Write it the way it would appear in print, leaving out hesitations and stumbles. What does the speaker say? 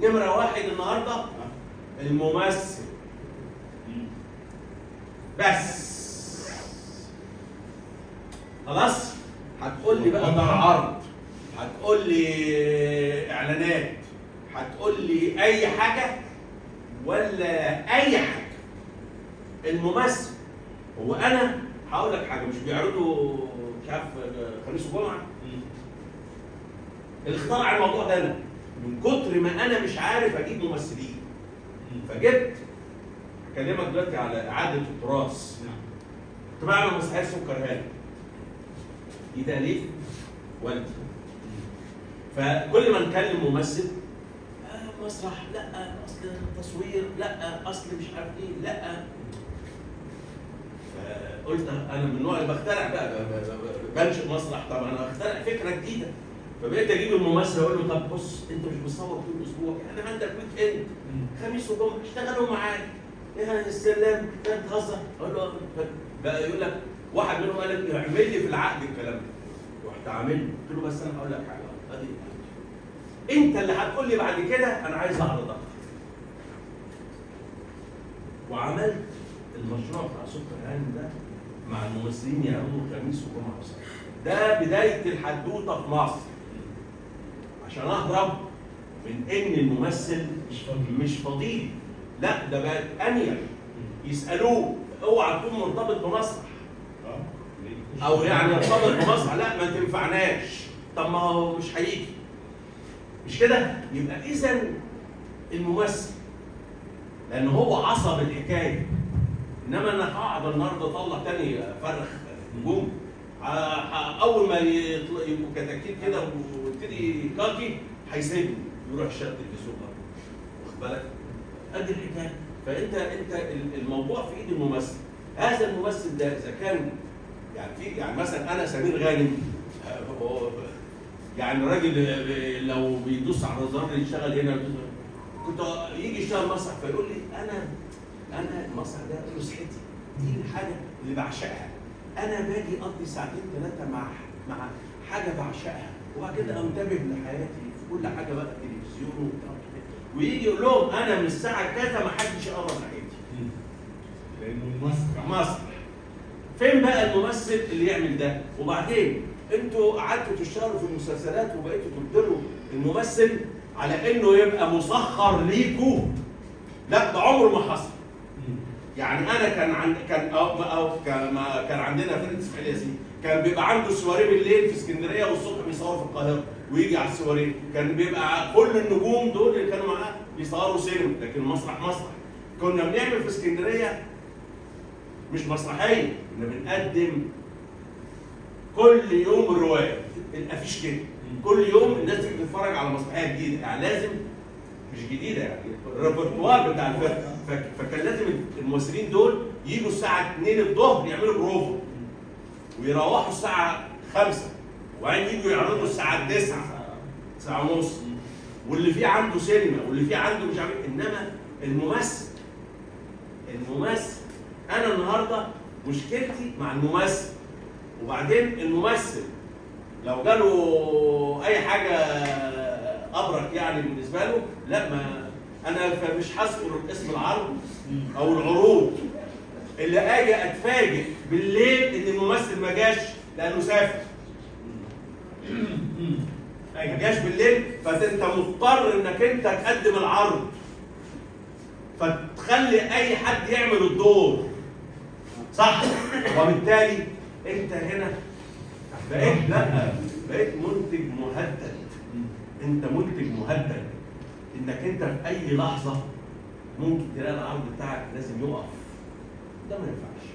نمره واحد النهارده الممثل بس. خلاص؟ هتقول لي بقى ده عرض، هتقول لي اعلانات، هتقول لي اي حاجه ولا اي حاجه. الممثل هو انا هقول لك حاجه، مش بيعرضوا مش عارف خميس وجمعه؟ اللي اخترع الموضوع ده انا، من كتر ما انا مش عارف اجيب ممثلين فجبت. هكلمك دلوقتي على اعاده التراث. كنت بعمل مسرحيه سكر هاني دي تاليف والدي، فكل ما نكلم ممثل مسرح لا، اصل تصوير لا، اصل مش عارف ايه لا. فقلت انا من النوع اللي بخترع بقى، بنشئ مسرح. طب انا اخترع فكره جديده، فبقيت اجيب الممثل اقول له طب بص انت مش بتصور طول الاسبوع، يعني عندك ويك اند خميس وجمعه اشتغلوا معاك. ايه السلام انت بتهزر؟ اقول له بقى يقول لك واحد منهم قال لي اعمل لي في العقد الكلام ده. رحت عامل له، قلت له بس انا هقول لك حاجه، ادي انت اللي هتقول لي بعد كده انا عايز اعرضك. وعملت المشروع بتاع سكر هاني ده مع الممثلين يعرضوا خميس وجمعه وسبت. ده بدايه الحدوته في مصر، عشان اهرب من ان الممثل مش فضيل. لا ده بقت انيل، يسالوه اوعى تكون مرتبط بمسرح او يعني مرتبط بمسرح، لا ما تنفعناش. طب ما هو مش هيجي، مش كده؟ يبقى اذا الممثل لان هو عصب الحكايه. انما انا هقعد النهارده اطلع تاني افرخ نجوم، اول ما يبقوا كتاكيت كده ويبتدي كاكي هيسيبني يروح شد السوبر، واخد بالك؟ ادي الحكايه. فانت الموضوع في ايد الممثل. هذا الممثل ده اذا كان يعني مثلا انا سمير غانم، يعني راجل لو بيدوس على الزرار يشتغل هنا، كنت يجي يشتغل مسرح فيقول لي انا المسرح ده نصحتي، دي الحاجه اللي بعشقها. انا باجي اقضي ساعتين ثلاثه مع حاجه بعشقها، وبعد كده انتبه لحياتي في كل حاجه بقى، تلفزيون وبتاع. ويجي يقول لهم انا من الساعه كذا ما حدش يقرب ناحيتي. لانه المسرح فين بقى الممثل اللي يعمل ده؟ وبعدين انتوا قعدتوا تشتغلوا في المسلسلات وبقيتوا تبدلوا الممثل على انه يبقى مسخر ليكوا. لا ده عمره ما حصل. يعني انا كان عندنا فرقه اسماعيل ياسين، كان بيبقى عنده سواريه بالليل في اسكندريه والصبح بيصور في القاهره، ويجي على السواريه كان بيبقى كل النجوم دول اللي كانوا معاه بيصوروا سينما، لكن مسرح كنا بنعمل في اسكندريه مش مسرحيه، كنا بنقدم كل يوم الروايه. الافيش كده كل يوم الناس تيجي تتفرج على مسرحيه جديده، يعني لازم مش جديده، يعني الريpertoire بتاع الفرقه. فكان لازم الممثلين دول يجوا الساعه 2 الظهر يعملوا بروفا، ويروحوا الساعه 5، وبعدين يجوا يعرضوا الساعه 9 9 ونص، واللي فيه عنده سينما واللي فيه عنده مش عارف. انما الممثل انا النهارده مشكلتي مع الممثل. وبعدين الممثل لو جاله اي حاجه ابرك يعني بالنسبه له، لا ما انا مش هذكر اسم العرض او العروض اللي اجي اتفاجئ بالليل ان الممثل ما جاش لانه سافر. ما جاش بالليل، فانت مضطر انك انت تقدم العرض، فتخلي اي حد يعمل الدور صح. وبالتالي انت هنا بقيت منتج مهدد. انت منتج مهدد انك انت في اي لحظه ممكن تلاقي العرض بتاعك لازم يقف. ده ما ينفعش.